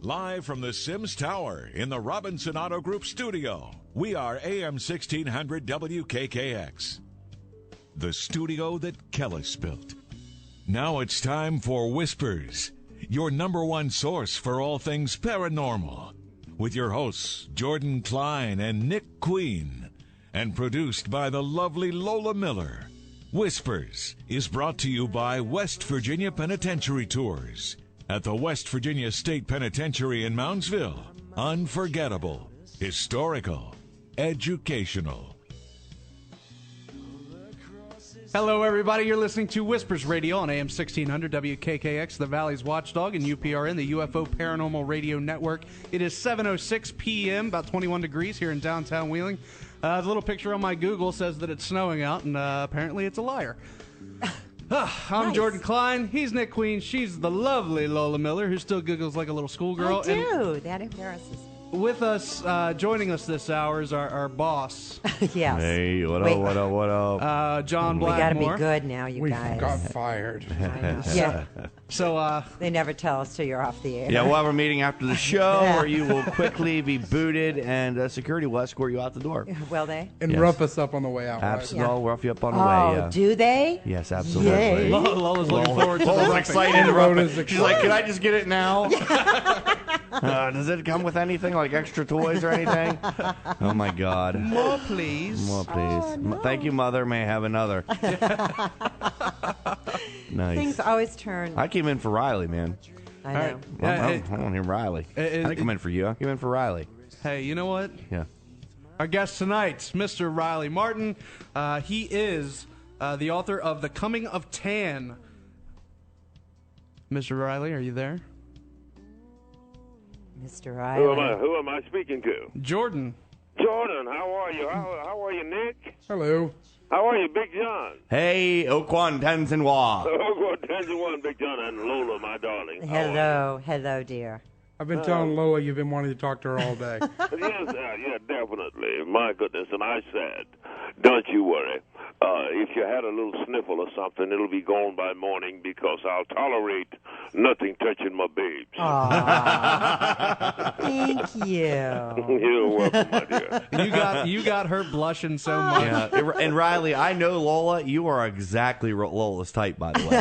Live from the Sims Tower in the Robinson Auto Group studio, we are AM 1600 WKKX. The studio that Kellis built. Now it's time for Whispers, your number one source for all things paranormal. With your hosts, Jordan Klein and Nick Queen. And produced by the lovely Lola Miller. Whispers is brought to you by West Virginia Penitentiary Tours. At the West Virginia State Penitentiary in Moundsville. Unforgettable, historical, educational. Hello, everybody. You're listening to Whispers Radio on AM 1600 WKKX, the Valley's Watchdog, and UPRN, the UFO Paranormal Radio Network. It is 7:06 p.m., about 21 degrees here in downtown Wheeling. The little picture on my Google says that it's snowing out, and apparently it's a liar. I'm nice. Jordan Klein. He's Nick Queen. She's the lovely Lola Miller, who still giggles like a little schoolgirl. I do. That embarrasses me. With us, joining us this hour is our boss. Yes. Hey, what up? John Blackmore. We got to be good now, you guys. We got fired. Yeah. So, they never tell us till you're off the air. Yeah, we'll have a meeting after the show where you will quickly be booted and security will escort you out the door. Will they? And rough us up on the way out. Absolutely. Right? I'll rough you up on the way. Oh, do they? Yes, absolutely. Yay. Lola's looking forward to Lola's the excited. She's like, can I just get it now? Does it come with anything like extra toys or anything? Oh, my God. More, please. More, please. Oh, no. Thank you, Mother. May I have another? Nice. Things always turn. I came in for Riley, man. I know. I want him Riley. I didn't come in for you. I came in for Riley. Hey, you know what? Yeah. Our guest tonight, Mr. Riley Martin. He is the author of The Coming of Tan. Mr. Riley, are you there? Mr. Riley. Who am I speaking to? Jordan. Jordan, how are you? How are you, Nick? Hello. How are you, Big John? Hey, Okwan Tanzanwa. Oh, 10-1, Big John, and Lola, my darling. Hello. Hello, dear. I've been telling Lola you've been wanting to talk to her all day. Yes, yeah, definitely. My goodness, and I said, don't you worry. If you had a little sniffle or something, it'll be gone by morning because I'll tolerate nothing touching my babes. Thank you. You're welcome, my dear. You got her blushing so much. Yeah. And Riley, I know Lola. You are exactly Lola's type, by the way.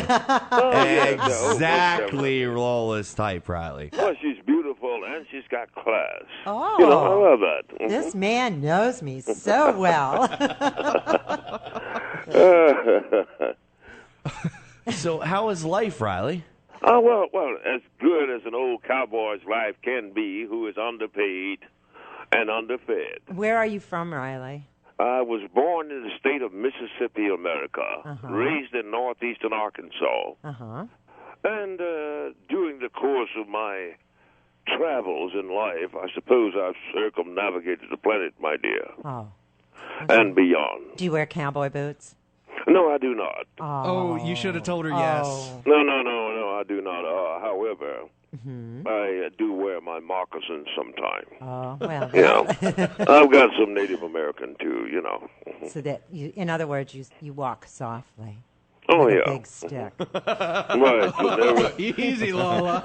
Exactly Lola's type, Riley. Well, she's beautiful and she's got class. Oh. You know, I love that. This man knows me so well. So, how is life, Riley? Oh, well, as good as an old cowboy's life can be, who is underpaid and underfed. Where are you from, Riley? I was born in the state of Mississippi, America, raised in northeastern Arkansas. And during the course of my travels in life, I suppose I've circumnavigated the planet, my dear. Oh. And beyond. Do you wear cowboy boots? No, I do not. Oh, you should have told her yes. No, I do not. However, I do wear my moccasins sometimes. Oh, well. Yeah. I've got some Native American, too, you know. So that, in other words, you walk softly. Oh, with yeah. a big stick. Right. Easy, Lola.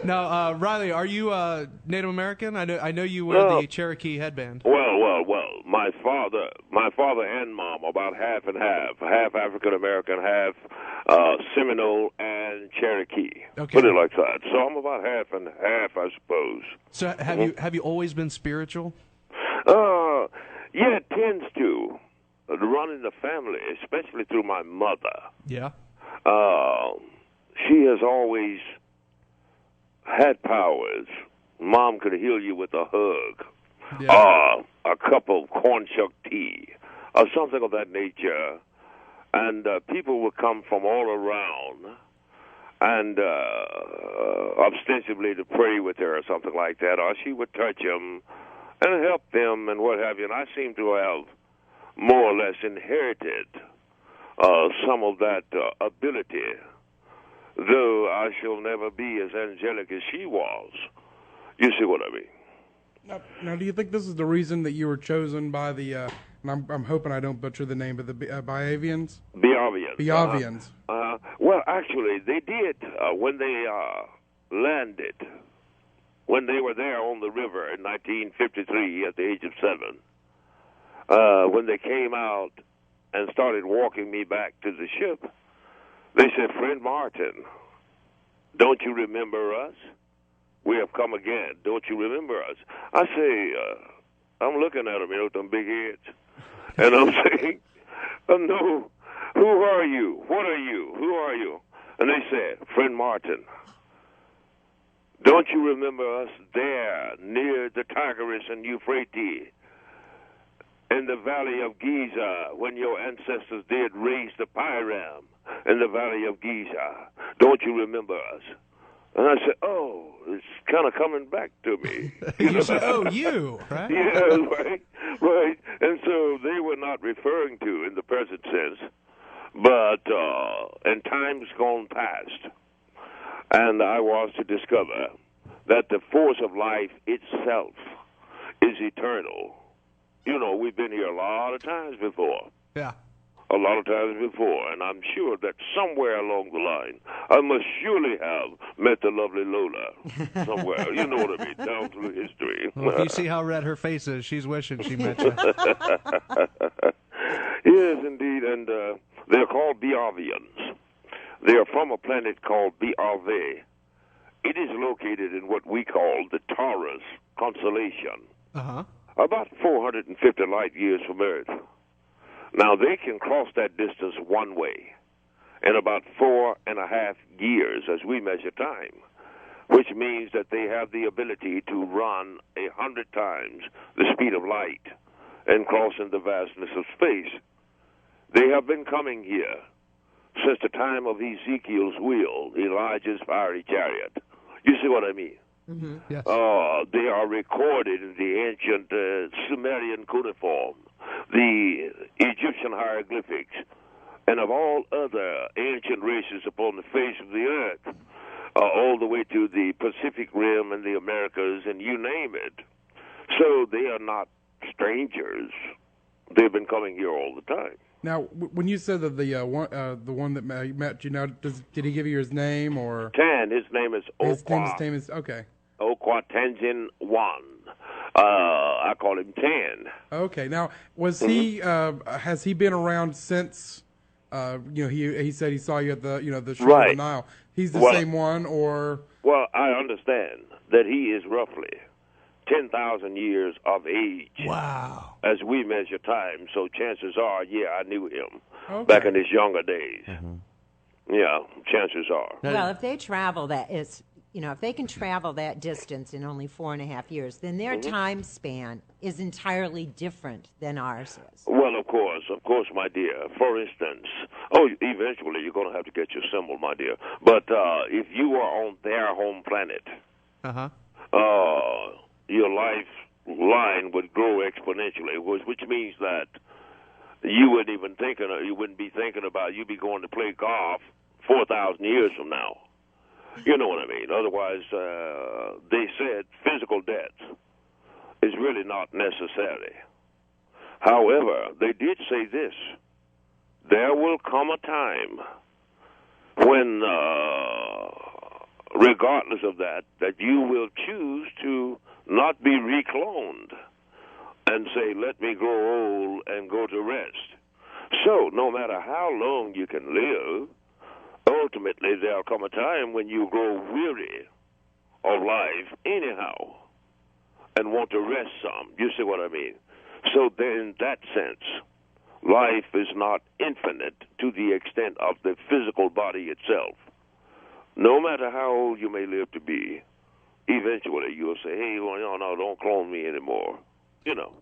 Now, Riley, are you Native American? I know you wear the Cherokee headband. Well. My father and mom, about half and half African American, half Seminole and Cherokee. Okay. Put it like that. So I'm about half and half, I suppose. So have you always been spiritual? Yeah, it tends to run in the family, especially through my mother. Yeah. She has always had powers. Mom could heal you with a hug. Yeah. A cup of corn shuck tea, or something of that nature. And people would come from all around and ostensibly to pray with her or something like that, or she would touch them and help them and what have you. And I seem to have more or less inherited some of that ability, though I shall never be as angelic as she was. You see what I mean? Now, do you think this is the reason that you were chosen by the, and I'm hoping I don't butcher the name, but the Biavians? Biavians. Biavians. Well, actually, they did when they landed, when they were there on the river in 1953 at the age of 7. When they came out and started walking me back to the ship, they said, "Friend Martin, don't you remember us? We have come again. Don't you remember us?" I say, I'm looking at them, with them big heads, and I'm saying, "No, who are you? What are you? Who are you?" And they said, "Friend Martin, don't you remember us there near the Tigris and Euphrates, in the valley of Giza, when your ancestors did raise the Pyram in the valley of Giza? Don't you remember us?" And I said, "Oh, it's kind of coming back to me." You said, "Oh, you," right? Yeah, right. And so they were not referring to in the present sense, but in times gone past. And I was to discover that the force of life itself is eternal. We've been here a lot of times before. Yeah. A lot of times before, and I'm sure that somewhere along the line, I must surely have met the lovely Lola somewhere. You know what I mean, down through history. Well, if you see how red her face is, she's wishing she met you. Yes, indeed, and they're called Biavians. They are from a planet called Biave. It is located in what we call the Taurus constellation, about 450 light years from Earth. Now, they can cross that distance one way in about 4.5 years as we measure time, which means that they have the ability to run 100 times the speed of light and crossing the vastness of space. They have been coming here since the time of Ezekiel's wheel, Elijah's fiery chariot. You see what I mean? Mm-hmm. Yes. They are recorded in the ancient Sumerian cuneiform, the Egyptian hieroglyphics, and of all other ancient races upon the face of the earth, all the way to the Pacific Rim and the Americas, and you name it. So they are not strangers. They've been coming here all the time. Now, when you said that the one that met you, now did he give you his name or? His name is Okwa. His name is okay. Okwa Tenzin 1. I call him 10. Okay. Now, was he? Has he been around since? He said he saw you at the shore of the Nile. He's the same one, or? Well, I understand that he is roughly 10,000 years of age. Wow. As we measure time, so chances are, I knew him back in his younger days. Mm-hmm. Yeah, chances are. Well, if they travel if they can travel that distance in only 4.5 years, then their time span is entirely different than ours is. Well, of course, my dear. For instance, eventually you're going to have to get your symbol, my dear. But if you are on their home planet, your lifeline would grow exponentially, which means that you wouldn't be thinking about you'd be going to play golf 4,000 years from now. You know what I mean? Otherwise, they said physical death is really not necessary. However, they did say this: there will come a time when, regardless of that you will choose to not be recloned and say, "Let me grow old and go to rest." So, no matter how long you can live, ultimately there'll come a time when you grow weary of life anyhow and want to rest some. You see what I mean? So then, in that sense, life is not infinite to the extent of the physical body itself. No matter how old you may live to be, eventually you'll say, "Hey, no, don't clone me anymore."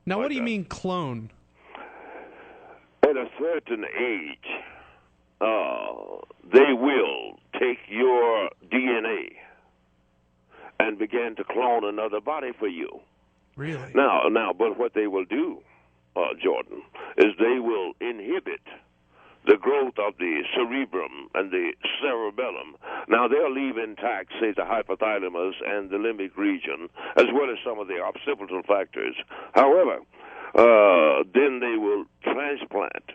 Now, what do you mean clone? At a certain age, they will take your DNA and begin to clone another body for you. Really? Now, but what they will do, Jordan, is they will inhibit the growth of the cerebrum and the cerebellum. Now, they'll leave intact, say, the hypothalamus and the limbic region, as well as some of the occipital factors. However, then they will transplant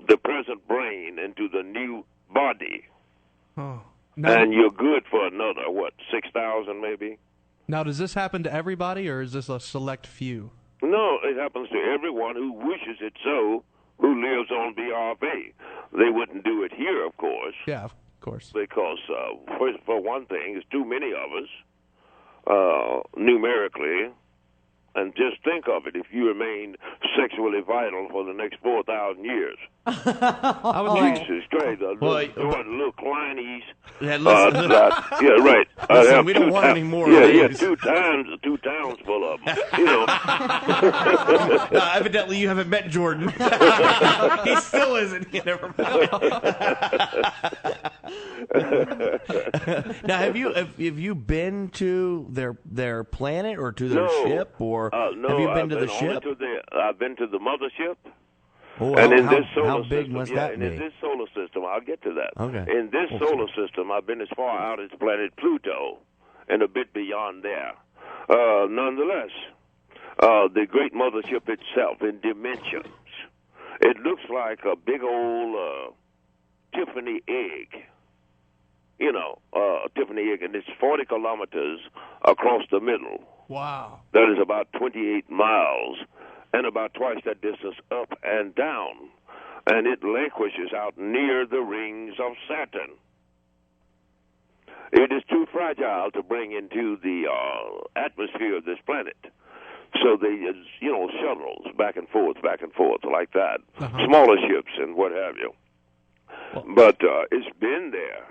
the present brain into the new body. Oh. And you're good for another, 6,000 maybe? Now, does this happen to everybody, or is this a select few? No, it happens to everyone who wishes it so, who lives on BRV. They wouldn't do it here, of course. Yeah, of course. Because, for one thing, there's too many of us, numerically. And just think of it, if you remain sexually vital for the next 4,000 years. I would Jesus Christ, little Kleinies. Yeah, listen, yeah, right. Listen, we don't want any more. Yeah, two towns full of them. You know. Evidently, you haven't met Jordan. He still isn't. Never mind. Now, have you been to their planet or to their ship, or no, have you been to the ship? I've been to the mothership. Oh, and in this how solar big system, must that be? in this solar system, I'll get to that. Okay. In this solar system, I've been as far out as planet Pluto, and a bit beyond there. Nonetheless, the great mothership itself, in dimensions, it looks like a big old Tiffany egg. You know, Tiffany egg, and it's 40 kilometers across the middle. Wow. That is about 28 miles, and about twice that distance up and down. And it languishes out near the rings of Saturn. It is too fragile to bring into the atmosphere of this planet. So they, shuttles back and forth, like that. Uh-huh. Smaller ships and what have you. Well, but it's been there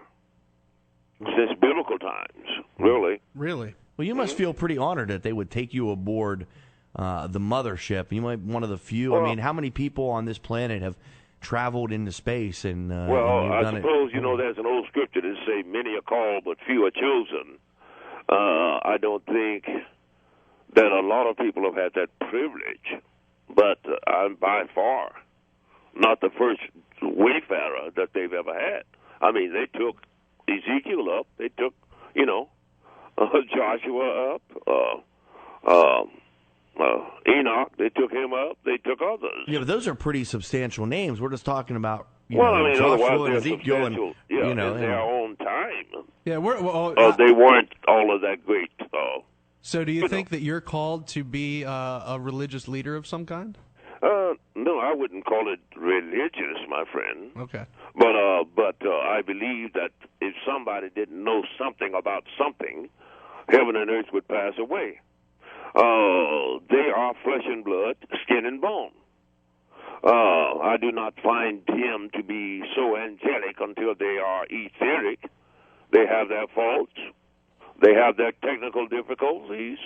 since biblical times, really. Really? Well, you must feel pretty honored that they would take you aboard the mothership. You might be one of the few. Well, I mean, how many people on this planet have traveled into space? And I suppose there's an old scripture that says, "Many are called, but few are chosen." I don't think that a lot of people have had that privilege, but I'm by far not the first wayfarer that they've ever had. I mean, they took Ezekiel up. They took, Joshua up. Enoch, they took him up. They took others. Yeah, but those are pretty substantial names. We're just talking about Joshua and Ezekiel, and in their own time. Yeah, they weren't all of that great. So, do you think that you're called to be a religious leader of some kind? No, I wouldn't call it religious, my friend. Okay. But I believe that if somebody didn't know something about something, heaven and earth would pass away. They are flesh and blood, skin and bone. I do not find him to be so angelic until they are etheric. They have their faults. They have their technical difficulties.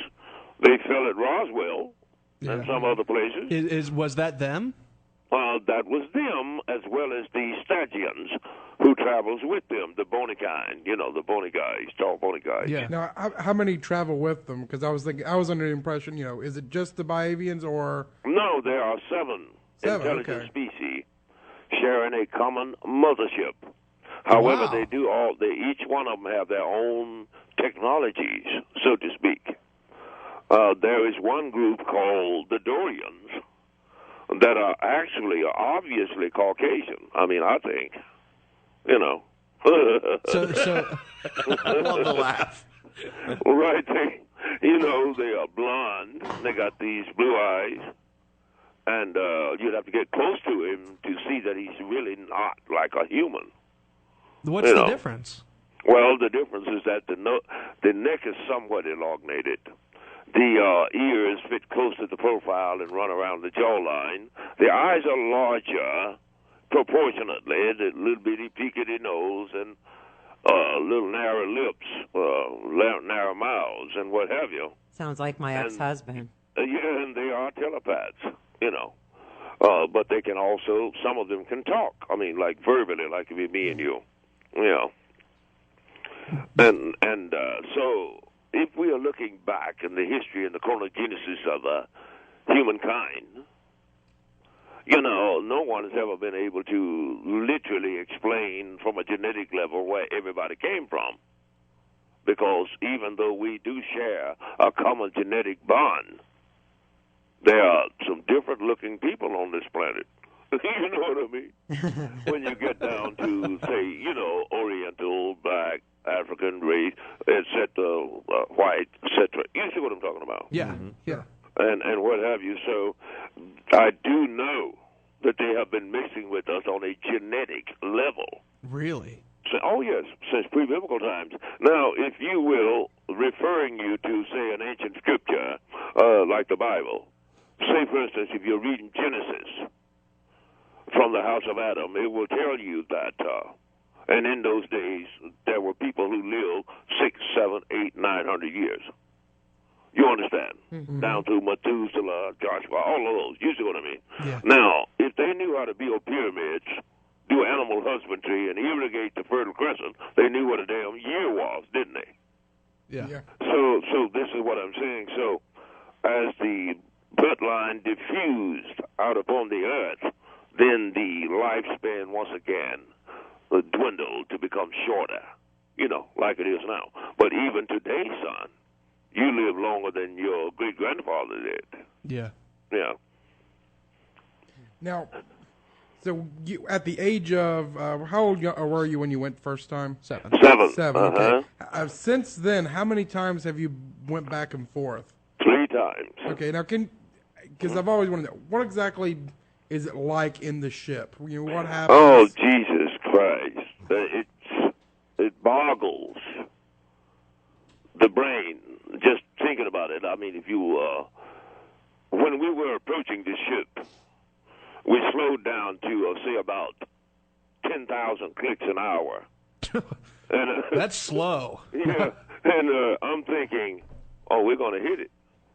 They fell at Roswell and some other places. Was that them? That was them, as well as the Stygians, who travels with them, the bony kind, the bony guys, tall bony guys. Yeah. Now, how many travel with them? Because I was under the impression, is it just the Biovians or? No, there are seven intelligent species sharing a common mothership. However, each one of them have their own technologies, so to speak. There is one group called the Dorians that are actually obviously Caucasian. I mean, I think, So I love the laugh. Right, they are blonde. They got these blue eyes, and you'd have to get close to him to see that he's really not like a human. What's the difference? Well, the difference is that the neck is somewhat elongated. The ears fit close to the profile and run around the jawline. The eyes are larger proportionately, the little bitty peakedy nose and little narrow lips, narrow mouths, and what have you. Sounds like my ex-husband. And they are telepaths, but they can also, some of them can talk. I mean, like verbally, like it be me and you, And so if we are looking back in the history and the chronogenesis of humankind, no one has ever been able to literally explain from a genetic level where everybody came from. Because even though we do share a common genetic bond, there are some different-looking people on this planet. You know what I mean? When you get down to, say, Oriental, black, African race, etc., white, etc. You see what I'm talking about? Yeah, yeah. And what have you. So I do know that they have been mixing with us on a genetic level. Really? So, oh, yes, since pre-biblical times. Now, if you will, referring you to, say, an ancient scripture like the Bible, say, for instance, if you're reading Genesis from the house of Adam, it will tell you that, and in those days, there were people who lived 6, 7, 8, 900 years. You understand? Mm-hmm. Down through Methuselah, Joshua, all of those. You see what I mean? Yeah. Now, if they knew how to build pyramids, do animal husbandry, and irrigate the Fertile Crescent, they knew what a damn year was, didn't they? Yeah. So this is what I'm saying. So as the bloodline diffused out upon the earth, then the lifespan once again dwindled to become shorter, like it is now. But even today, son, you live longer than your great-grandfather did. Yeah. Yeah. Now, so you, at the age of, how old were you when you went first time? 7. 7, okay. Since then, how many times have you went back and forth? 3 times. Okay, now because I've always wanted to know, what exactly is it like in the ship? What happens? Oh, Jesus Christ. It boggles the brain just thinking about it. I mean, if you, when we were approaching the ship, we slowed down to, say, about 10,000 clicks an hour. And, that's slow. Yeah, and I'm thinking, oh, we're going to hit it.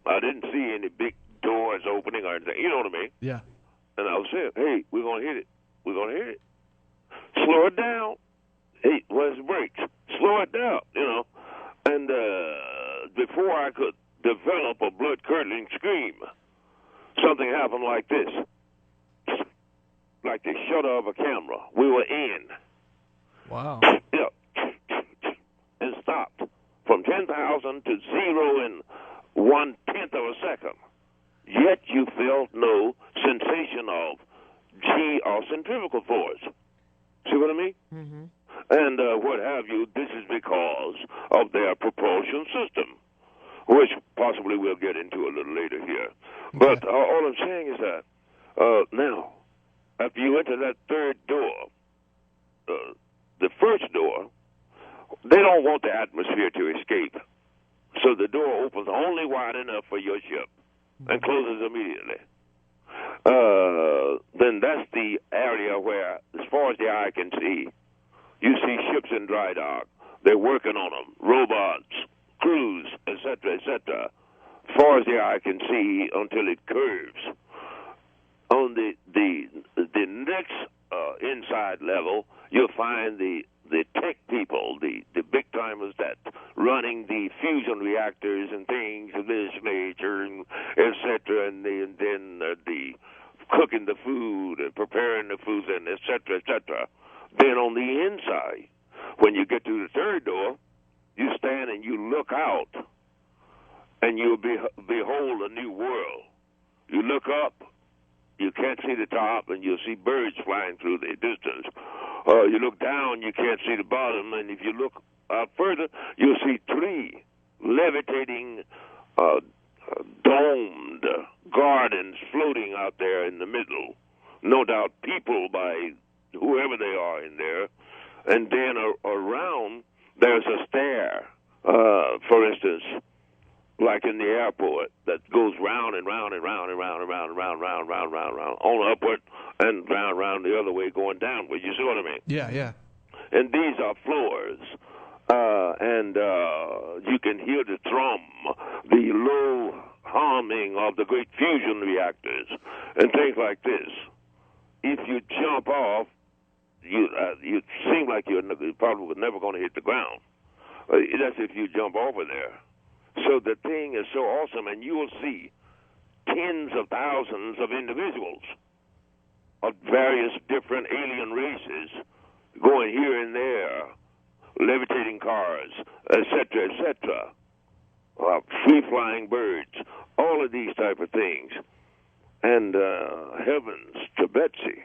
I didn't see any big doors opening or anything. You know what I mean? Yeah. And I was saying, hey, we're going to hit it. We're going to hit it. Slow it down. Hey, where's the brakes? Slow it down, And before I could develop a blood-curdling scream, something happened like this. Like the shutter of a camera. We were in. Wow. Yeah. And stopped. From 10,000 to 0 in 1/10 of a second. Yet you felt no sensation of G or centrifugal force. See what I mean? Mm-hmm. And what have you, this is because of their propulsion system, which possibly we'll get into a little later here. But all I'm saying is that now, after you enter that third door, the first door, they don't want the atmosphere to escape. So the door opens only wide enough for your ship and closes immediately. Then that's the area where, as far as the eye can see, you see ships in dry dock. They're working on them, robots, crews, etc., etc., as far as the eye can see until it curves. On the next inside level, you'll find the tech people, the big timers that running the fusion reactors and things of this nature, and etc., and then the cooking the food and preparing the food and etc., etc. Then on the inside, when you get to the third door, you stand and you look out, and you'll behold a new world. You look up, you can't see the top, and you'll see birds flying through the distance. You look down, you can't see the bottom, and if you look out further, you'll see 3 levitating, domed gardens floating out there in the middle. No doubt people by whoever they are in there. And then around, there's a stair, for instance, like in the airport, that goes round and round and round and round and round and round, round, round, round, round, on upward and round the other way going downward. You see what I mean? Yeah, yeah. And these are floors. And you can hear the thrum, the low humming of the great fusion reactors, and things like this. If you jump off, you seem like you're probably never going to hit the ground. That's if you jump over there. So the thing is so awesome, and you will see tens of thousands of individuals of various different alien races going here and there, levitating cars, etc., etc., free-flying birds, all of these type of things. And heavens to Betsy.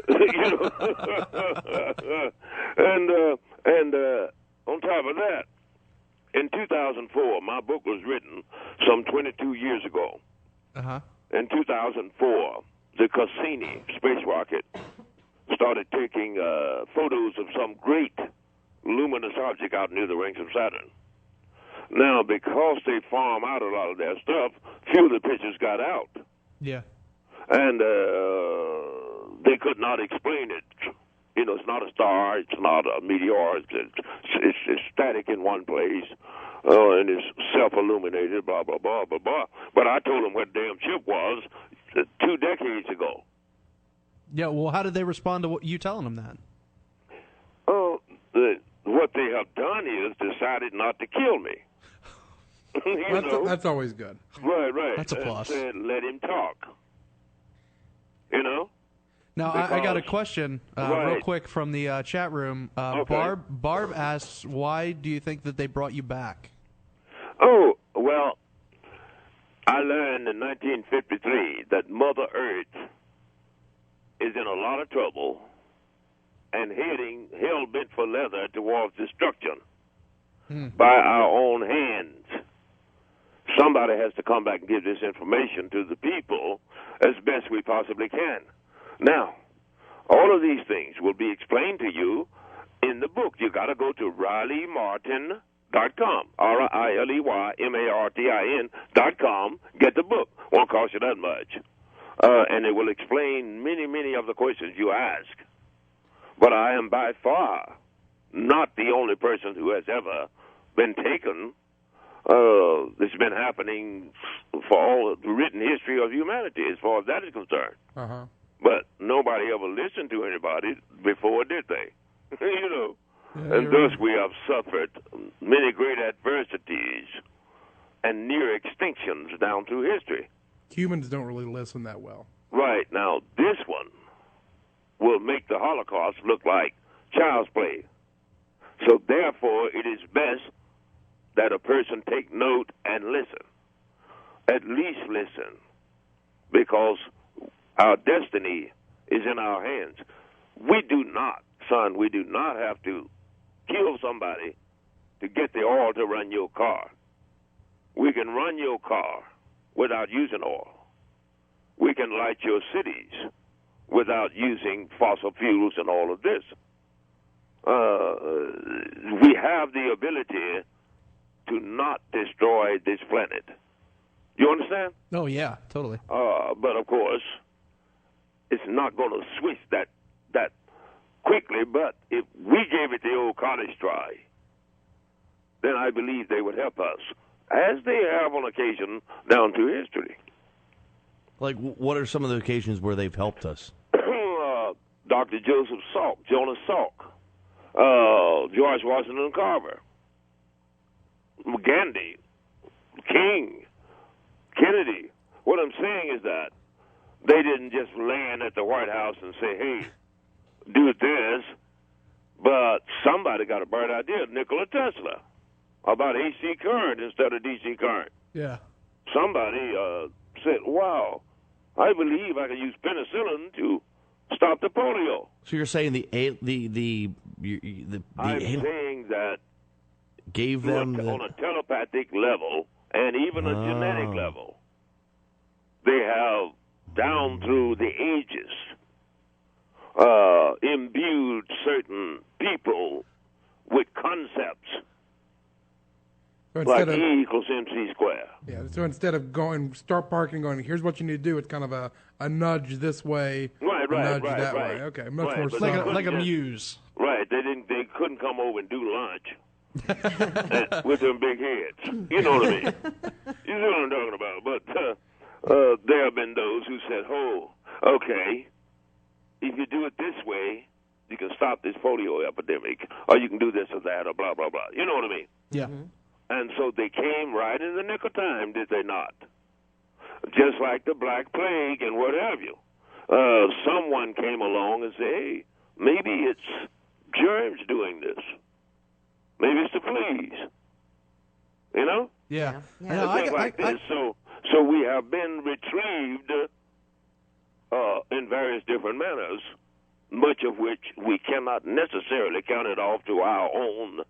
You know? and on top of that, in 2004, my book was written some 22 years ago. Uh-huh. In 2004, the Cassini space rocket started taking photos of some great luminous object out near the rings of Saturn. Now, because they farm out a lot of their stuff, few of the pictures got out. Yeah. And they could not explain it. You know, it's not a star, it's not a meteor, it's static in one place, and it's self-illuminated, blah, blah, blah, blah, blah. But I told them what damn chip was 2 decades ago. Yeah, well, how did they respond to you telling them that? What they have done is decided not to kill me. That's always good. Right. That's a plus. And said, let him talk. You know? Now, I got a question real quick from the chat room. Okay. Barb asks, why do you think that they brought you back? Oh, well, I learned in 1953 that Mother Earth is in a lot of trouble and heading hell-bent for leather towards destruction by our own hands. Somebody has to come back and give this information to the people as best we possibly can. Now, all of these things will be explained to you in the book. You got to go to rileymartin.com, RILEYMARTIN.com. Get the book. Won't cost you that much. And it will explain many, many of the questions you ask. But I am by far not the only person who has ever been taken. It's been happening for all the written history of humanity as far as that is concerned. Uh-huh. But nobody ever listened to anybody before, did they? You know. Yeah, and thus we have suffered many great adversities and near extinctions down through history. Humans don't really listen that well. Right. Now, this one will make the Holocaust look like child's play. So, therefore, it is best that a person take note and listen. At least listen. Because our destiny is in our hands. We do not have to kill somebody to get the oil to run your car. We can run your car without using oil. We can light your cities without using fossil fuels and all of this. We have the ability to not destroy this planet. You understand? Oh, yeah, totally. But, of course, it's not going to switch that quickly. But if we gave it the old college try, then I believe they would help us, as they have on occasion down through history. Like, what are some of the occasions where they've helped us? Dr. Joseph Salk, Jonas Salk, George Washington Carver, Gandhi, King, Kennedy. What I'm saying is that they didn't just land at the White House and say, hey, do this, but somebody got a bright idea, Nikola Tesla, about AC current instead of DC current. Yeah. Somebody said, wow, I believe I can use penicillin to stop the polio. So you're saying I'm saying that gave them on a telepathic level and even a genetic level, they have down through the ages imbued certain people with concepts like E equals MC squared. Yeah, so instead of start parking, going, here's what you need to do, it's kind of a nudge this way, a nudge that way. Okay, much more subtle. Like a muse. Right, they couldn't come over and do lunch with them big heads. You know what I mean? You know what I'm talking about. But there have been those who said, oh, okay, if you do it this way, you can stop this polio epidemic, or you can do this or that, or blah, blah, blah. You know what I mean? Yeah. Mm-hmm. And so they came right in the nick of time, did they not? Just like the Black Plague and what have you. Someone came along and said, hey, maybe it's germs doing this. Maybe it's the fleas. You know? Yeah. Yeah. Things like this. So we have been retrieved in various different manners, much of which we cannot necessarily count it off to our own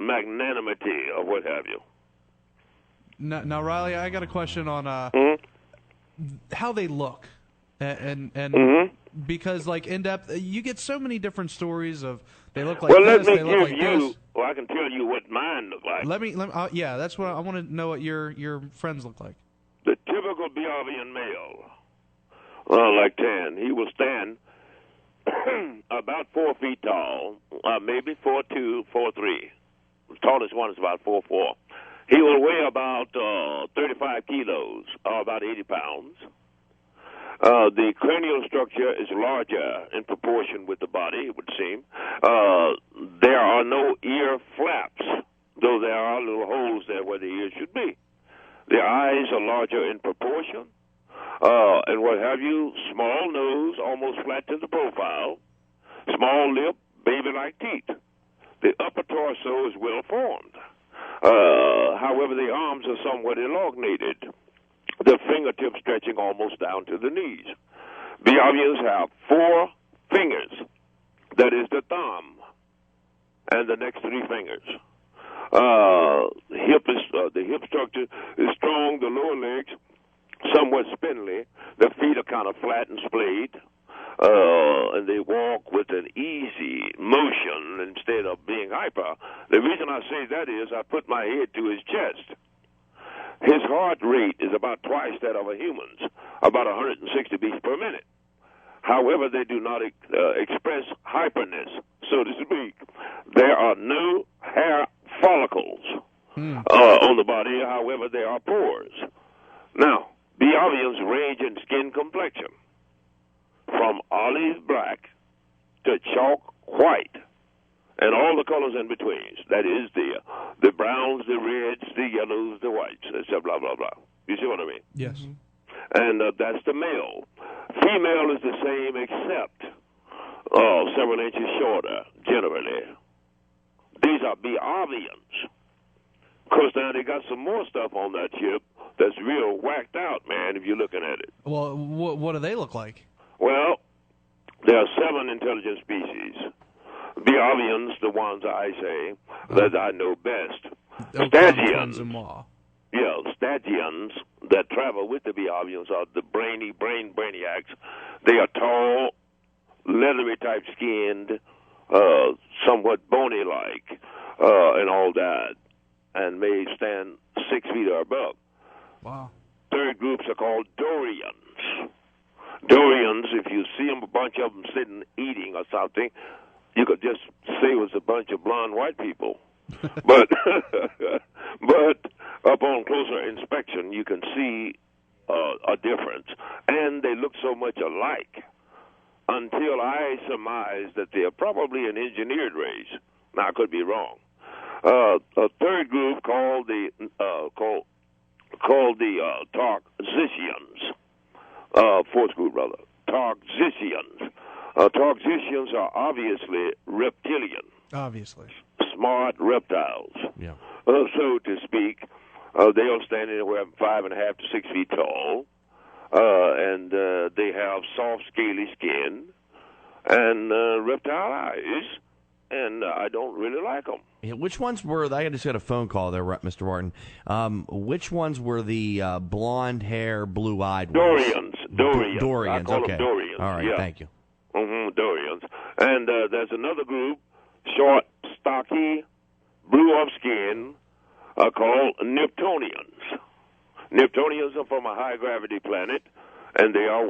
magnanimity or what have you. Now, Riley, I got a question on how they look, and because like in depth, you get so many different stories of they look like this, they look like this. Well, I can tell you what mine look like. Let me yeah, that's what I want to know. What your friends look like. The typical Biavian male, like Tan, he will stand about 4 feet tall, maybe 4'2", 4'3". The tallest one is about 4'4". He will weigh about 35 kilos, or about 80 pounds. The cranial structure is larger in proportion with the body, it would seem. There are no ear flaps, though there are little holes there where the ears should be. The eyes are larger in proportion, and what have you, small nose, almost flat to the profile, small lip, baby-like teeth. The upper torso is well-formed. However, the arms are somewhat elongated, the fingertips stretching almost down to the knees. Biavians have 4 fingers, that is the thumb, and the next 3 fingers. The hip structure is strong, the lower legs somewhat spindly, the feet are kind of flat and splayed, and they walk with an easy motion instead of being hyper. The reason I say that is I put my head to his chest. His heart rate is about twice that of a human's, about 160 beats per minute. However, they do not express hyperness, so to speak. There are no hair follicles on the body. However, there are pores. Now, Biavians range in skin complexion from olive black to chalk white, and all the colors in between. That is the browns, the reds, the yellows, the whites, etc. Blah blah blah. You see what I mean? Yes. And that's the male. Female is the same, except several inches shorter, generally. These are Biavians. Of course, now they got some more stuff on that chip that's real whacked out, man, if you're looking at it. Well, what do they look like? Well, there are 7 intelligent species. Biavians, the ones I say, that I know best. Stanchians. Yeah, Stanchians that travel with the Biavians are the brainiacs. They are tall, leathery type skinned, somewhat bony-like, and all that, and may stand 6 feet or above. Wow. Third groups are called Dorians. Dorians, if you see them, a bunch of them sitting eating or something, you could just say it was a bunch of blonde white people. but upon closer inspection, you can see a difference. And they look so much alike until I surmise that they are probably an engineered race. Now, I could be wrong. A third group called the Targzicians. Fourth group, rather. Targzicians. Targzicians are obviously reptilian. Obviously. Smart reptiles. Yeah. So to speak. They'll stand anywhere from 5.5 to 6 feet tall. And they have soft, scaly skin and reptile eyes. And I don't really like them. Yeah, which ones were? I just got a phone call there, Mr. Martin. Which ones were the blonde hair, blue-eyed ones? Dorians. Dorians. I call Okay. them Dorians. All right. Yeah. Thank you. Dorians. And there's another group, short, stocky, blue of skin, called Neptunians. Neptunians are from a high-gravity planet, and they are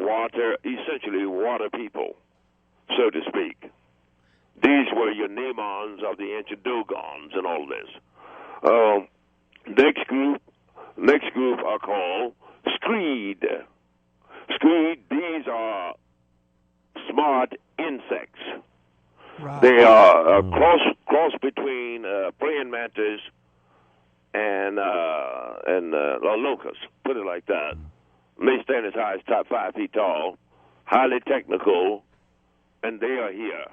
essentially water people, so to speak. These were your Nemons of the ancient Dogons and all this. Next group are called Screed. Screed, these are smart insects. Right. They are a cross between praying mantis and locusts, put it like that. They stand as high as 5 feet tall, highly technical, and they are here.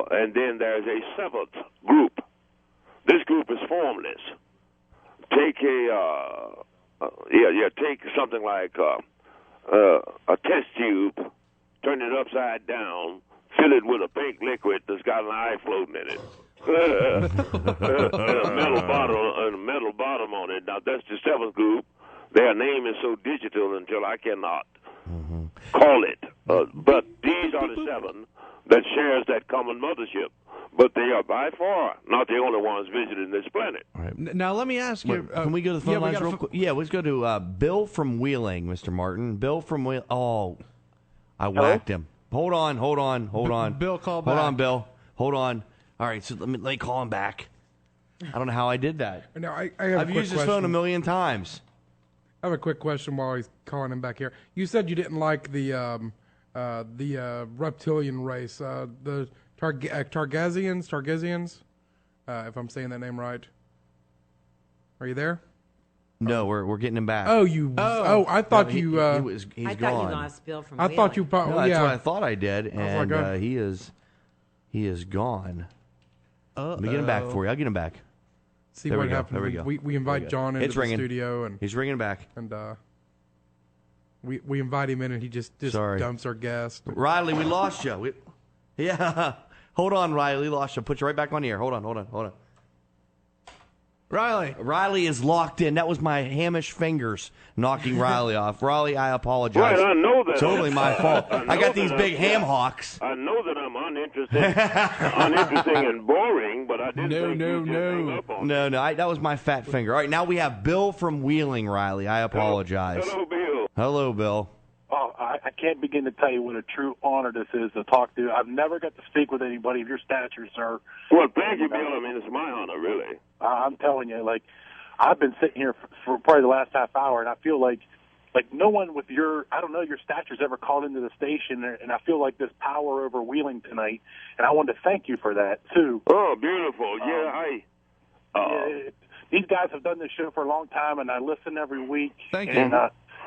And then there's a 7th group. This group is formless. Take take something like a test tube, turn it upside down, fill it with a pink liquid that's got an eye floating in it. And a metal bottom on it. Now, that's the seventh group. Their name is so digital until I cannot call it. But these are the seven that shares that common mothership. But they are by far not the only ones visiting this planet. All right. Now, let me ask you. Can we go to the phone lines real quick? Yeah, let's go to Bill from Wheeling, Mr. Martin. Bill from Wheeling. Oh, I whacked him. Hold on. Bill, call back. Hold on, Bill. Hold on. All right, so let me call him back. I don't know how I did that. Now, I've used his phone a million times. I have a quick question while he's calling him back here. You said you didn't like the reptilian race, the Targazians, if I'm saying that name right. Are you there? No, we're getting him back. I thought he's I gone. thought you lost Bill from I thought you Wheeling. probably. No, that's yeah. what I thought I did, and like, he is gone. Let me get him back for you. I'll get him back. See There what we go. happens. There we go. We invite John into It's the ringing. studio, and He's ringing back. we invite him in, and he just Sorry. dumps our guest. Riley, we lost you. Yeah. Hold on, Riley. We lost you. Put you right back on the air. Hold on. Riley is locked in. That was my Hamish fingers knocking Riley off. Riley, I apologize. Right, I know that. Totally my fault. I got these big ham hocks. I know that I'm uninteresting and boring, but I didn't think you just hang up on me. No, that was my fat finger. All right, now we have Bill from Wheeling, Riley. I apologize. Hello, Bill. Hello, Bill. Oh, I can't begin to tell you what a true honor this is to talk to. I've never got to speak with anybody of your stature, sir. Well, thank you, Bill. I mean, it's my honor, really. I'm telling you, like, I've been sitting here for probably the last half hour, and I feel like no one with your stature's ever called into the station, and I feel like this power over Wheeling tonight, and I wanted to thank you for that, too. Oh, beautiful. These guys have done this show for a long time, and I listen every week. Thank you. And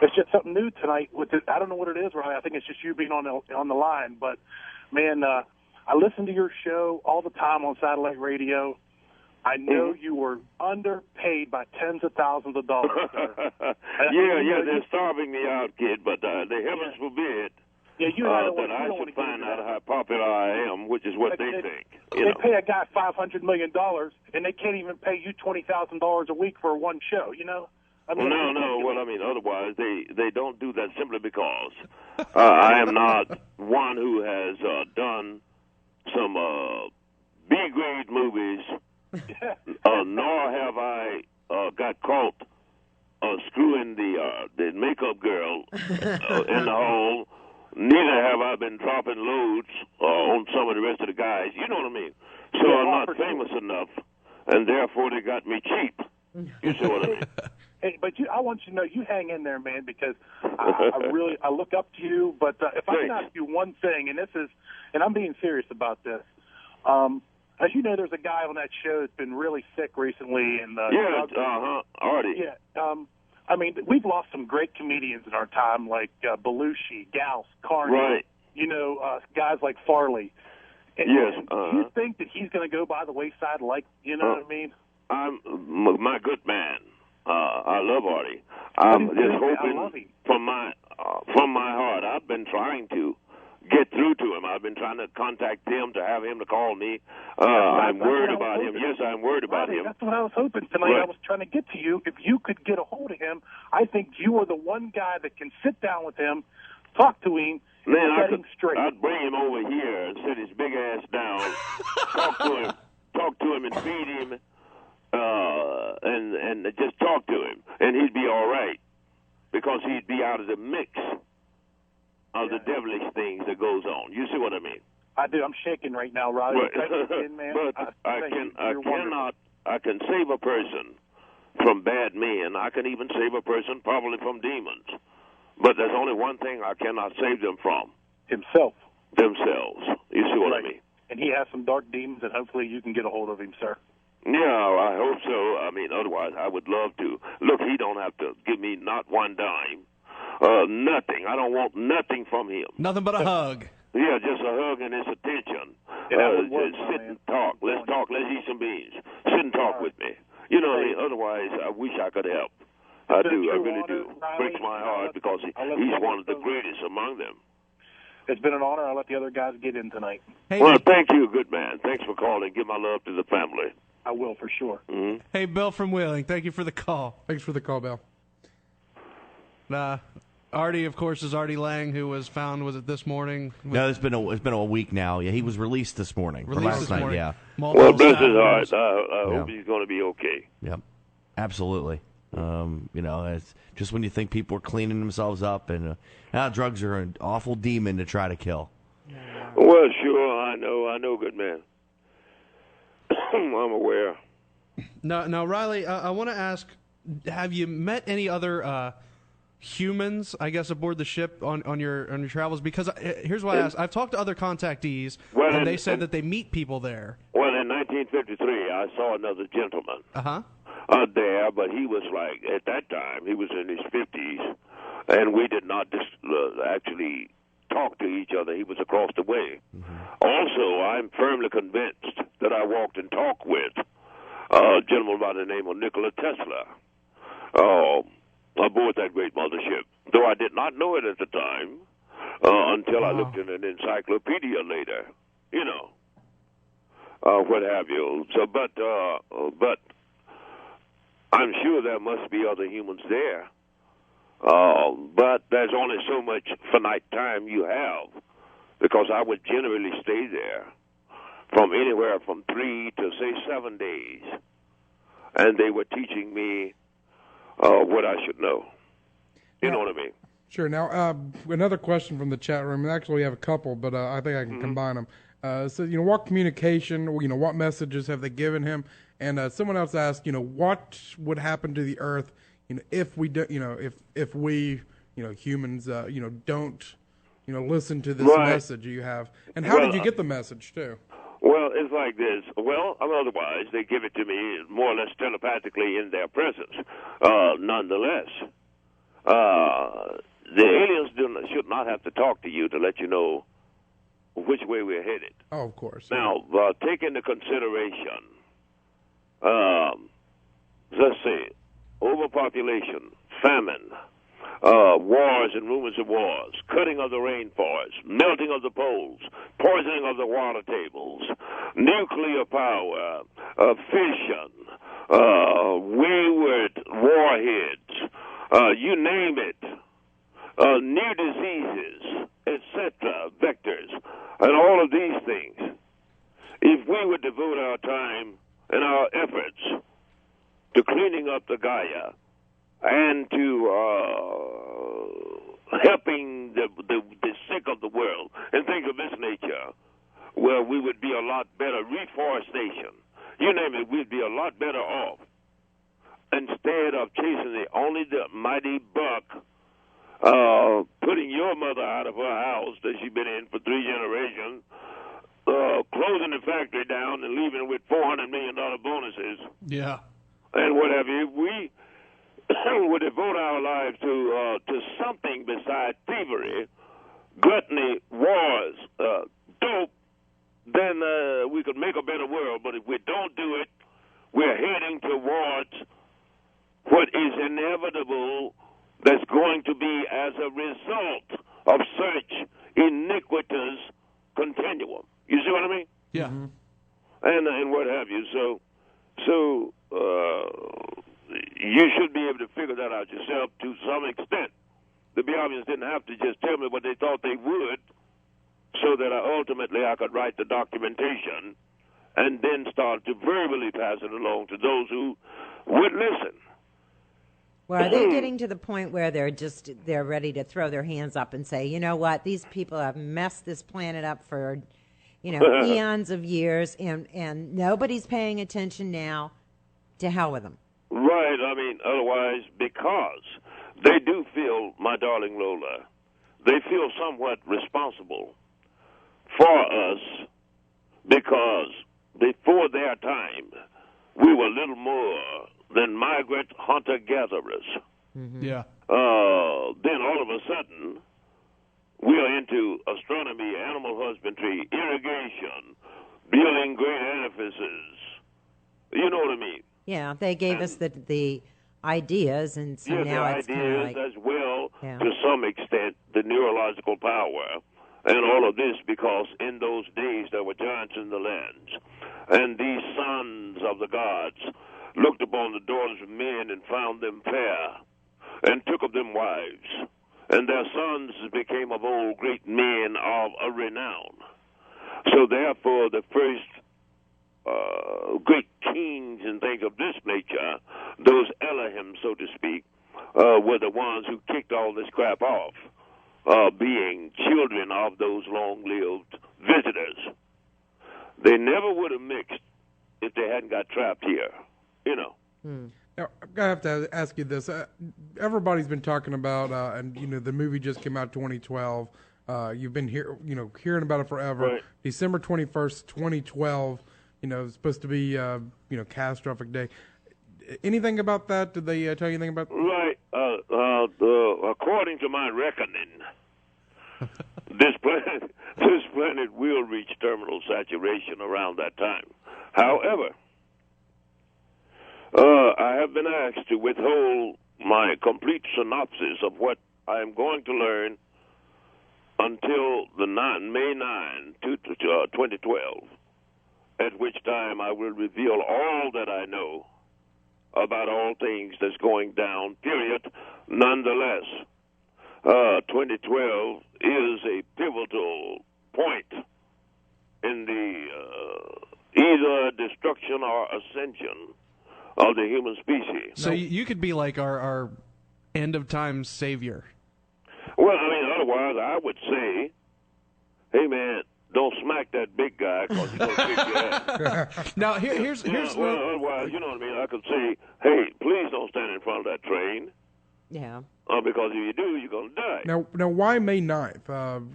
it's just something new tonight. I don't know what it is, Riley. I think it's just you being on the line. But, man, I listen to your show all the time on satellite radio. I know you were underpaid by tens of thousands of dollars, sir. They're starving me out, kid, but the heavens forbid that I should find out how popular I am, which is what they think. They pay a guy $500 million, and they can't even pay you $20,000 a week for one show, you know? I mean, otherwise they don't do that simply because I am not one who has done some B-grade movies, nor have I got caught screwing the makeup girl in the hole. Neither have I been dropping loads on some of the rest of the guys. You know what I mean? So I'm not famous enough, and therefore they got me cheap. You see what I mean? Hey, but I want you to know you hang in there, man, because I look up to you. But if I can ask you one thing, and I'm being serious about this. As you know, there's a guy on that show that's been really sick recently, and Artie. Yeah, I mean, we've lost some great comedians in our time, like Belushi, Gauss, Carney. Right. You know, guys like Farley. And, yes. Do you think that he's going to go by the wayside? Like, you know what I mean? I'm my good man. I love Artie. I'm just hoping from my heart. I've been trying to get through to him. I've been trying to contact him to have him to call me. I'm worried about him. Yes, I'm worried about him. That's what I was hoping tonight. Right. I was trying to get to you. If you could get a hold of him, I think you are the one guy that can sit down with him, talk to him, and set him straight. I'd bring him over here and sit his big ass down, talk to him and feed him, and just talk to him, and he'd be all right because he'd be out of the mix of the devilish things that goes on. You see what I mean? I do. I'm shaking right now, Riley. But I can save a person from bad men. I can even save a person probably from demons. But there's only one thing I cannot save them from. Himself. Themselves. You see what I mean? And he has some dark demons, and hopefully you can get a hold of him, sir. Yeah, I hope so. I mean, otherwise I would love to. Look, he don't have to give me not one dime. Nothing. I don't want nothing from him. Nothing but a hug. Yeah, just a hug and his attention. Just sit and talk. Let's talk. Let's eat some beans. Sit and talk with me. You know, otherwise I wish I could help. I do. I really do. Breaks my heart because he's one of the greatest among them. It's been an honor. I'll let the other guys get in tonight. Hey, well, thank you, good man. Thanks for calling. Give my love to the family. I will, for sure. Mm-hmm. Hey, Bill from Wheeling. Thank you for the call. Thanks for the call, Bill. Artie, of course, is Artie Lang, who was found, was it this morning? No, it's been a week now. Yeah, he was released this morning. Released this morning. Yeah. Well, bless his heart. I hope he's going to be okay. Yep, absolutely. It's just when you think people are cleaning themselves up, and drugs are an awful demon to try to kill. Well, sure, I know, good man. I'm aware. Now, Riley, I want to ask: have you met any other humans, I guess, aboard the ship on your travels? Because here's why I asked. I've talked to other contactees, and they said that they meet people there. Well, in 1953, I saw another gentleman. There, but he was like, at that time, he was in his 50s, and we did not actually talk to each other. He was across the way. Also, I'm firmly convinced that I walked and talked with a gentleman by the name of Nikola Tesla aboard that great mothership, though I did not know it at the time until I looked in an encyclopedia later, what have you. So, but I'm sure there must be other humans there, but there's only so much finite time you have, because I would generally stay there from anywhere from 3 to, say, 7 days, and they were teaching me what I should know. You know what I mean? Sure. Now, another question from the chat room. Actually, we have a couple, but I think I can combine them. So, what communication, what messages have they given him? And someone else asked, what would happen to the Earth, if we do, if we, humans, don't, listen to this message you have. And how did you get the message too? Well, it's like this. Well, otherwise they give it to me more or less telepathically in their presence. Nonetheless, the aliens should not have to talk to you to let you know which way we're headed. Oh, of course. Now, take into consideration, let's say, overpopulation, famine, wars and rumors of wars, cutting of the rainforest, melting of the poles, poisoning of the water tables, nuclear power, fission, wayward warheads, you name it, new diseases, etc., vectors, and all of these things. If we would devote our time and our efforts to cleaning up the Gaia and to helping the sick of the world and things of this nature, well, we would be a lot better. Reforestation, you name it, we'd be a lot better off. Instead of chasing only the mighty buck, putting your mother out of her house that she's been in for 3 generations, closing the factory down and leaving with $400 million bonuses. Yeah. And what have you. If we would devote our lives to something besides thievery, gluttony, wars, dope, then we could make a better world. But if we don't do it, we're heading towards what is inevitable, that's going to be as a result of such iniquitous continuum. You see what I mean? Yeah. And what have you. So you should be able to figure that out yourself to some extent. The Biavians didn't have to just tell me what they thought they would, so that ultimately I could write the documentation and then start to verbally pass it along to those who would listen. Well, are they getting to the point where they're ready to throw their hands up and say, you know what, these people have messed this planet up for, eons of years, and nobody's paying attention now? To hell with them. Right. I mean, otherwise, because they do feel, my darling Lola, they feel somewhat responsible for us, because before their time, we were little more than migrant hunter-gatherers. Yeah. Then all of a sudden, we are into astronomy, animal husbandry, irrigation, building great edifices. You know what I mean? Yeah, they gave us the ideas, and so yes, now their it's kind of ideas like as well, Yeah. to some extent, the neurological power. And all of this because in those days there were giants in the lands. And these sons of the gods looked upon the daughters of men and found them fair, and took of them wives. And their sons became of old great men of a renown. So therefore the first great kings and things of this nature, those Elohim, so to speak, were the ones who kicked all this crap off. Being children of those long-lived visitors. They never would have mixed if they hadn't got trapped here, you know. Now, I have to ask you this. Everybody's been talking about, and the movie just came out 2012. You've been hearing about it forever. Right. December 21st, 2012. It's supposed to be, catastrophic day. Anything about that? Did they tell you anything about? Right. According to my reckoning, this planet will reach terminal saturation around that time. However, I have been asked to withhold my complete synopsis of what I am going to learn until May 9, 2012, at which time I will reveal all that I know about all things that's going down, period. Nonetheless, 2012 is a pivotal point in the either destruction or ascension of the human species. So you could be like our end-of-time savior. Well, I mean, otherwise I would say, hey, man, don't smack that big guy because he's going to kick your ass. Now, here's otherwise, you know what I mean? I could say, hey, please don't stand in front of that train. Yeah. Because if you do, you're going to die. Now, why May 9th?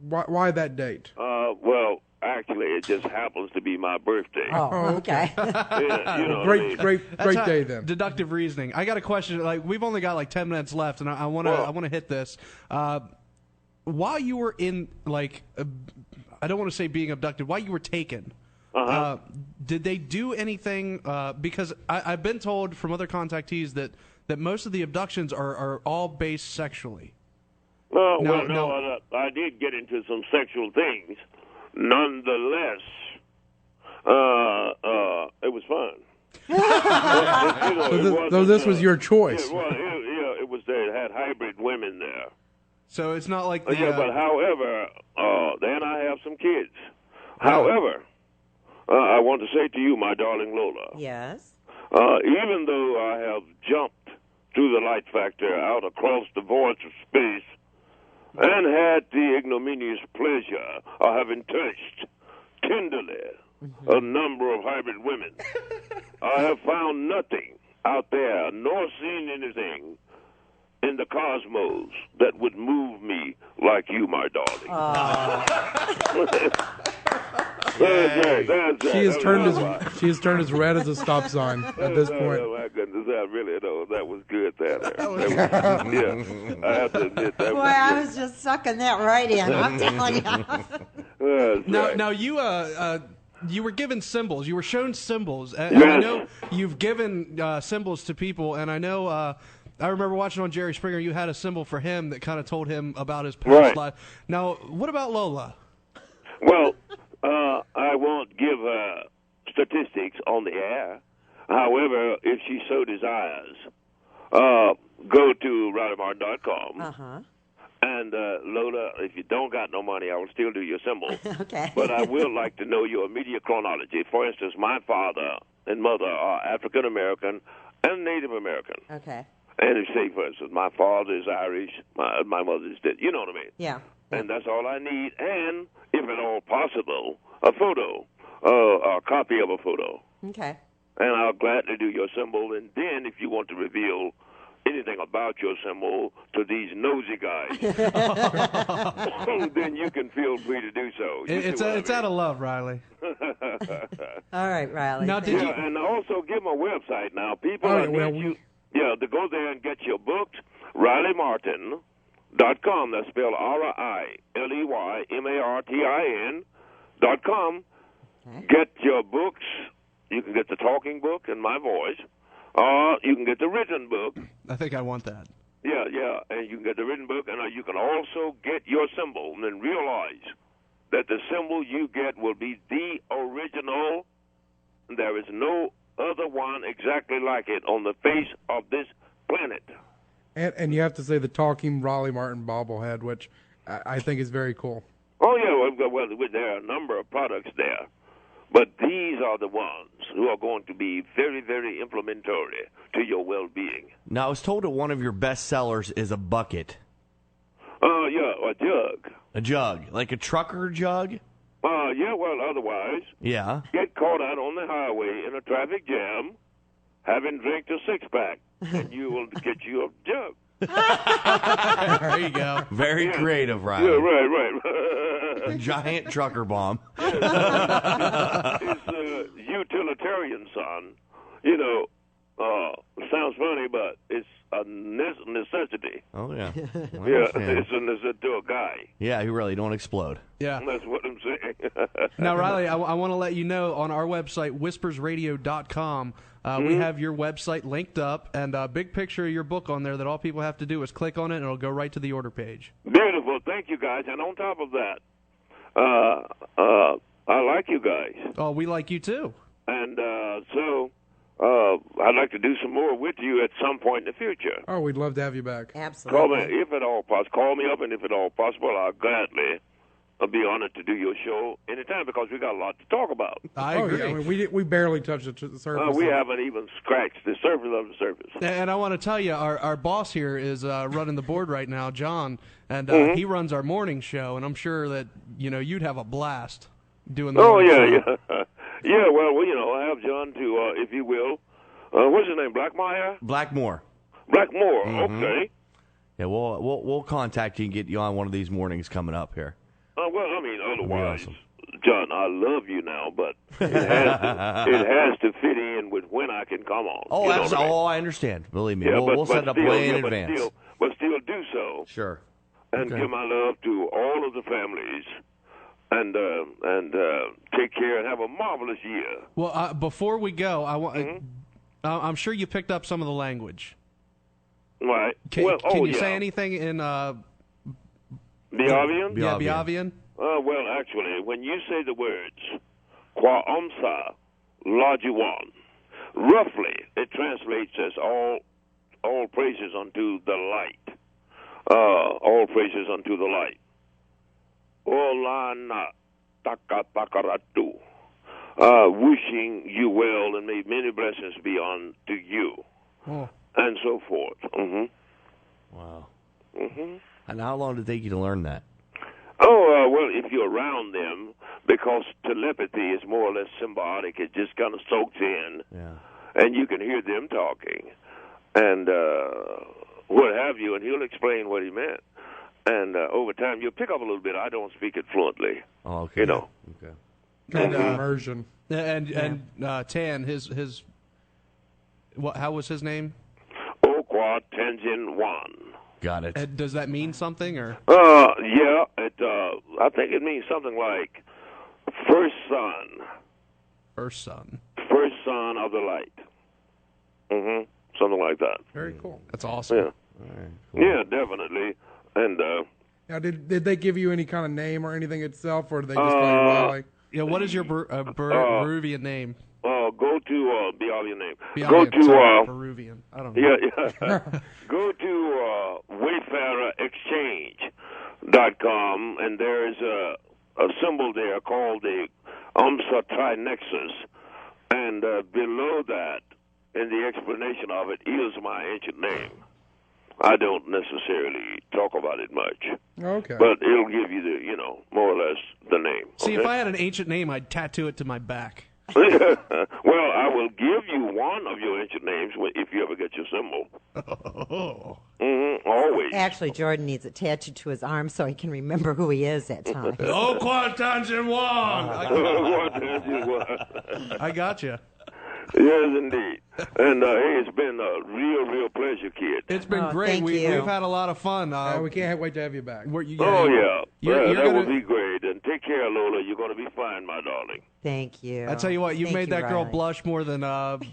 Why that date? Well, actually, it just happens to be my birthday. Oh, okay. Yeah, you know what I mean? Great day then. Deductive reasoning. I got a question. Like, we've only got like 10 minutes left, and I want to hit this. While you were in, like, I don't want to say being abducted, while you were taken, did they do anything? Because I've been told from other contactees that most of the abductions are all based sexually. I did get into some sexual things. Nonetheless, it was fun. So this was your choice. It was there. It had hybrid women there. So it's not like the... but however, then I have some kids. However, I want to say to you, my darling Lola. Yes. Even though I have jumped through the light factor out across the void of space and had the ignominious pleasure of having touched tenderly a number of hybrid women, I have found nothing out there, nor seen anything in the cosmos that would move me like you, my darling. She has turned as red as a stop sign at this point. Oh my goodness, that was good. I have to admit that. Boy, I was just sucking that right in. I'm telling you. Now you were given symbols. You were shown symbols. And Yes. I know you've given symbols to people, and I know I remember watching on Jerry Springer, you had a symbol for him that kind of told him about his past life. Now, what about Lola? Well, I won't give statistics on the air. However, if she so desires, go to riley.mp3.com. And, Lola, if you don't got no money, I will still do your symbol. Okay. But I will like to know your immediate chronology. For instance, my father and mother are African-American and Native American. Okay. And if, say, for instance, my father is Irish, my mother is dead. You know what I mean? Yeah. And that's all I need. And, if at all possible, a photo, a copy of a photo. Okay. And I'll gladly do your symbol. And then, if you want to reveal anything about your symbol to these nosy guys, then you can feel free to do so. It's out of love, Riley. All right, Riley. Now, did you? And also give my website now. People to go there and get your books, rileymartin.com. That's spelled RILEYMARTIN.com. Okay. Get your books. You can get the talking book in my voice. or you can get the written book. I think I want that. Yeah, and you can get the written book, and you can also get your symbol, and then realize that the symbol you get will be the original. There is no other one exactly like it on the face of this planet. And you have to say the talking Raleigh Martin bobblehead, which I think is very cool. Oh, yeah, well, there are a number of products there. But these are the ones who are going to be very, very implementary to your well-being. Now, I was told that one of your best sellers is a bucket. Yeah, a jug. A jug, like a trucker jug? Yeah, well, otherwise, Yeah. get caught out on the highway in a traffic jam, having drank a six-pack, and you will get you a jug. There you go. Very creative, Riley. Yeah, right. A giant trucker bomb. It's utilitarian, son. You know, sounds funny, but it's a necessity. Oh, yeah. It's a necessity to a guy. Yeah, you really don't explode. Yeah. That's what I'm saying. Now, Riley, I want to let you know on our website, whispersradio.com, we have your website linked up and a big picture of your book on there that all people have to do is click on it and it'll go right to the order page. Beautiful. Thank you, guys. And on top of that, I like you guys. Oh, we like you too. And so I'd like to do some more with you at some point in the future. Oh, we'd love to have you back. Absolutely. Call me, if at all possible. Call me up, and if at all possible, I'll gladly be honored to do your show anytime because we got a lot to talk about. I agree. Yeah, I mean, we barely touched the surface. We haven't even scratched the surface of the surface. And I want to tell you, our boss here is running the board right now, John, and he runs our morning show, and I'm sure that you'd have a blast doing the morning show. Yeah, well, I have John to, if you will. What's his name? Blackmore. Blackmore. Okay. Yeah, we'll contact you and get you on one of these mornings coming up here. Well, I mean, otherwise, Awesome. John, I love you now, but it has to fit in with when I can come on. Oh, absolutely. Oh, I understand. Believe me. We'll set up way in advance. But still do so. Sure. And give my love to all of the families. And take care and have a marvelous year. Well, before we go, I'm sure you picked up some of the language. Right. Can you say anything in Biavian? Yeah, Biavian. Well, actually, when you say the words "Qua omsa lajuan," roughly it translates as all praises unto the light. All praises unto the light. Olana takapakaratu. Wishing you well and may many blessings be unto you. Oh. And so forth. Wow. And how long did it take you to learn that? Oh, well, if you're around them, because telepathy is more or less symbiotic, it just kind of soaks in. Yeah. And you can hear them talking and what have you, and he'll explain what he meant. And over time, you'll pick up a little bit. I don't speak it fluently. Oh, okay. Okay. Kind of immersion. And Tan, his how was his name? Okwa Tenzin Wan. Got it. Does that mean something or? Yeah. I think it means something like first son. First son. First son of the light. Something like that. Very cool. That's awesome. Yeah. All right, cool. Yeah, definitely. And now, did they give you any kind of name or anything itself, or did they just call you Riley? Yeah. What is your Peruvian name? Go to Biavian name. Go to Peruvian. I don't know. Yeah. Go to wayfarerexchange.com, and there's a symbol there called the Umsa Trinexus, and below that, in the explanation of it, is my ancient name. I don't necessarily talk about it much. Okay. But it'll give you the, more or less the name. See, if I had an ancient name, I'd tattoo it to my back. Well, I will give you one of your ancient names if you ever get your symbol. Always. Actually, Jordan needs it tattooed to his arm so he can remember who he is at times. Oh, Quantanjin Wong! I got you. Yes, indeed. And hey, it's been a real pleasure, kid. It's been great. thank you. We've had a lot of fun. We can't wait to have you back. Yeah, You're that gonna- would be great. And take care, Lola. You're going to be fine, my darling. Thank you. I tell you what, you Thank made that girl Riley. blush more than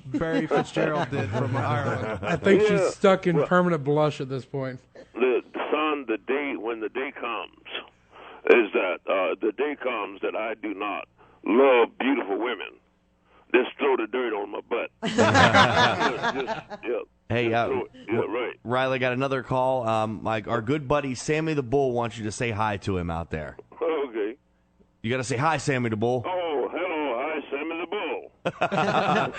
Barry Fitzgerald did from Ireland. I think Yeah. she's stuck in permanent blush at this point. Son, when the day comes, is that the day comes that I do not love beautiful women. Just throw the dirt on my butt. Hey, right. Riley, got another call. Our good buddy Sammy the Bull wants you to say hi to him out there. Okay. You got to say hi, Sammy the Bull. Oh, hello. Hi, Sammy the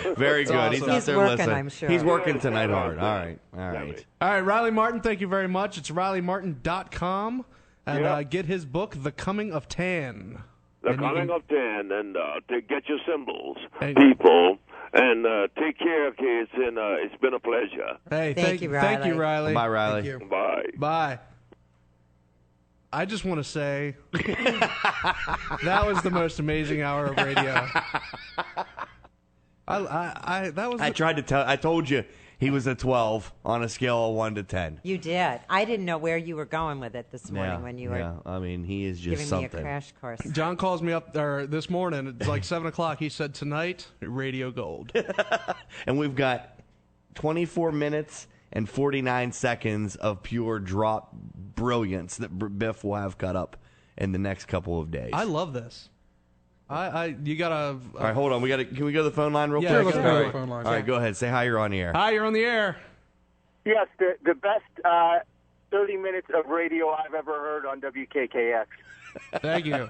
Bull. Very good. awesome. He's out He's there working, listening. I'm sure. He's working tonight hard. All right. All right. All right, Riley Martin, thank you very much. It's rileymartin.com. And Yeah. get his book, The Coming of Tan. The And you coming can- of 10, and to get your symbols, Hey. people, and take care, kids, and it's been a pleasure. Hey, Thank you, Thank you, Riley. Riley. Bye, Riley. Thank you. Bye. Bye. I just want to say that was the most amazing hour of radio. That was. I told you he was a 12 on a scale of 1 to 10. You did. I didn't know where you were going with it this morning when you were Yeah, I mean, he is just giving something. me a crash course. John calls me up this morning. It's like 7 o'clock. He said, tonight, Radio Gold. And we've got 24 minutes and 49 seconds of pure drop brilliance that Biff will have cut up in the next couple of days. I love this. You got to... All right, hold on. Can we go to the phone line real Yeah, quick? let's go to the All right. phone line. All right, go ahead. Say hi. You're on the air. Hi, you're on the air. Yes, the best 30 minutes of radio I've ever heard on WKKX. Thank you.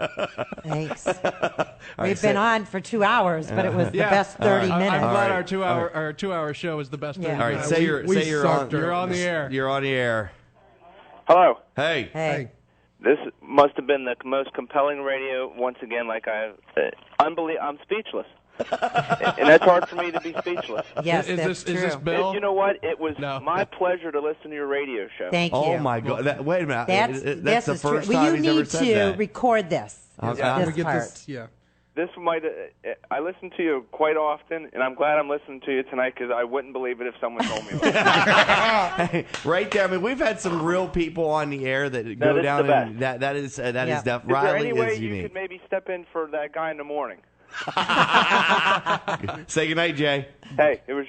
Thanks. right, We've say- been on for 2 hours, but it was the Yeah. best 30 I'm minutes. glad right. our 2-hour show is the best. Yeah. 30 All right, minutes. say you're we you're sucked on. You're on the air. You're on the air. Hello. Hey. Hey. This must have been the most compelling radio once again. Like I'm speechless, and that's hard for me to be speechless. Yes, is that's this true. Bill? You know what? It was No. my pleasure to listen to your radio show. Thank you. Oh my God! Wait a minute. That's That's the is true. first Well, time you he's ever need said to that. record this. Okay. This We get part. this, yeah. This might. I listen to you quite often, and I'm glad I'm listening to you tonight because I wouldn't believe it if someone told me. Right there. I mean, we've had some real people on the air that go is down, the and best. that is Yeah. Is there Riley any way is you unique. could maybe step in for that guy in the morning? Say goodnight, Jay. Hey, it was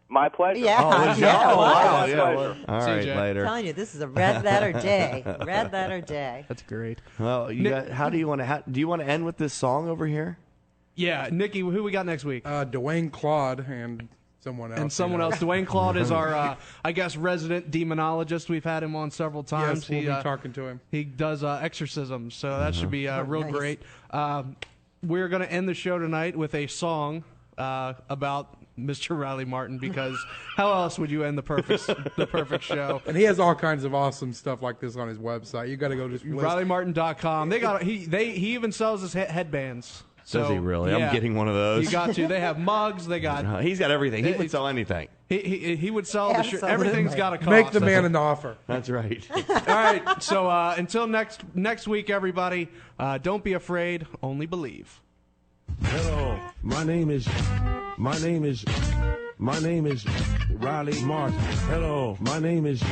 my pleasure. Yeah, yeah, it was. wow, My yeah. pleasure. All See you, right, Jay. I'm later. telling you, this is a red letter day. Red letter day. That's great. Well, how do you want to? Do you want to end with this song over here? Yeah, Nikki, who we got next week? Dwayne Claude and someone else. And someone else. Dwayne Claude is our, I guess, resident demonologist. We've had him on several times. Yes, we'll be talking to him. He does exorcisms, so that should be real nice. great. We're going to end the show tonight with a song about Mr. Riley Martin, because how else would you end the perfect show? And he has all kinds of awesome stuff like this on his website. You got to go just list. RileyMartin.com. He even sells his headbands. So, Does he really? yeah. I'm getting one of those. You got to. They have mugs. They got. He's got everything. He would sell anything. He would sell the shirt. Absolutely. Everything's got a cost. Make the man an offer. That's right. All right. So until next week, everybody, don't be afraid. Only believe. Hello, my name is Riley Martin. Hello, my name is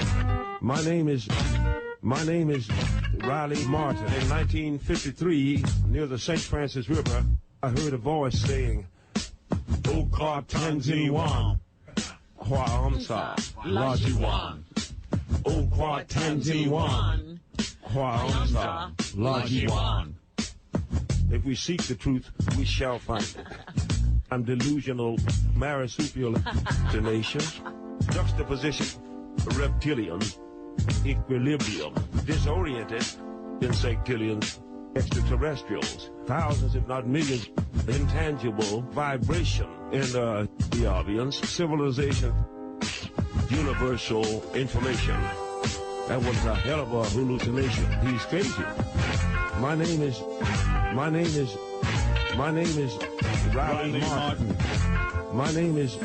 Riley Martin. In 1953, near the St. Francis River, I heard a voice saying, "O Tanziwan, Kwaamsa, Lajiwan. O Tanziwan, Kwaamsa, Lajiwan." If we seek the truth, we shall find it. I'm delusional, marsupial hallucination, juxtaposition, reptilian, equilibrium, disoriented, insectilians, extraterrestrials, thousands if not millions, intangible vibration in the audience, civilization, universal information. That was a hell of a hallucination. He's crazy. My name is Riley Martin. My name is